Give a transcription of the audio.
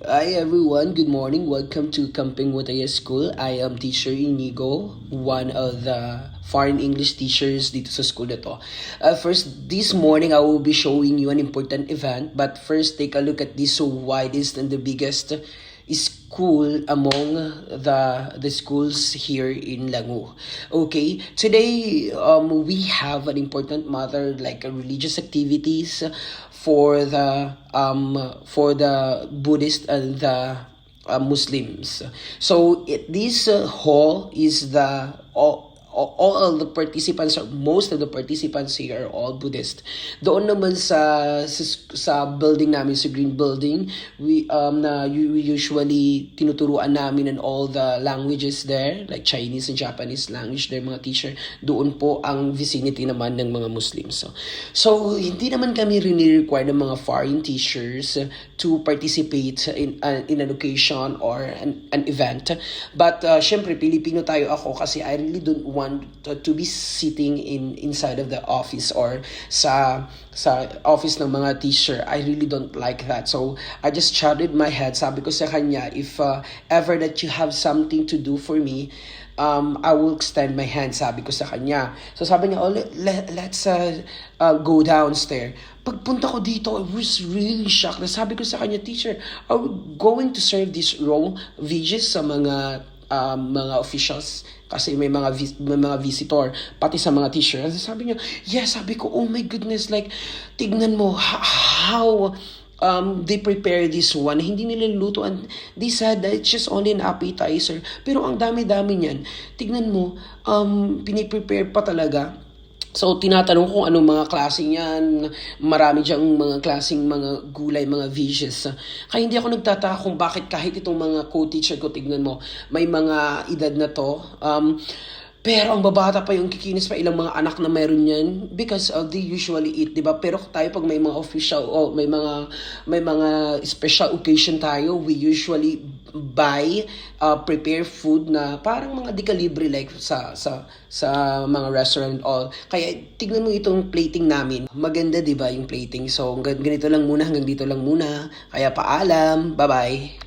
Hi everyone, good morning. Welcome to Camping Wataya School. I am Teacher Inigo, one of the foreign English teachers dito sa school na to. First, this morning I will be showing you an important event. But first, take a look at this widest and the biggest school among the schools here in Langu. Okay, today we have an important matter like religious activities for the Buddhist and the Muslims. So this hall is the all of the participants, or most of the participants here are all Buddhist. Doon naman sa building namin, sa green building, we usually tinuturuan namin in all the languages there, like Chinese and Japanese language there, mga teacher. Doon po ang vicinity naman ng mga Muslims. So hindi naman kami rini-require ng mga foreign teachers to participate in an occasion or an event. But syempre Pilipino tayo, ako kasi I really don't want to be sitting inside of the office or sa office ng mga teacher. I really don't like that. So I just chatted my head. Sabi ko sa kanya, if ever that you have something to do for me, I will extend my hand, sabi ko sa kanya. So sabi niya, let's go downstairs. Pagpunta ko dito, I was really shocked. Sabi ko sa kanya, teacher, are we going to serve this raw veggies sa mga officials? Kasi may mga visitor, pati sa mga teacher. Sabi niya, yes, sabi ko, oh my goodness, like, tignan mo, how they prepare this one. Hindi nila luto, and they said that it's just only an appetizer. Pero ang dami-dami niyan. Tignan mo, piniprepare pa talaga. So, tinatanong kung anong mga klaseng yan. Marami diyang mga klaseng mga gulay, mga veggies. Kaya hindi ako nagtataka kung bakit kahit itong mga co-teacher ko, tignan mo, may mga edad na to. Pero ang babata pa yung kikinis pa, ilang mga anak na meron yan, because they usually eat, di ba? Pero tayo pag may mga official o may mga special occasion tayo, we usually buy prepare food na parang mga di-kalibre, like sa mga restaurant all. Kaya tignan mo itong plating namin. Maganda, di ba, yung plating. So ganito lang muna, hanggang dito lang muna. Kaya paalam. Bye-bye.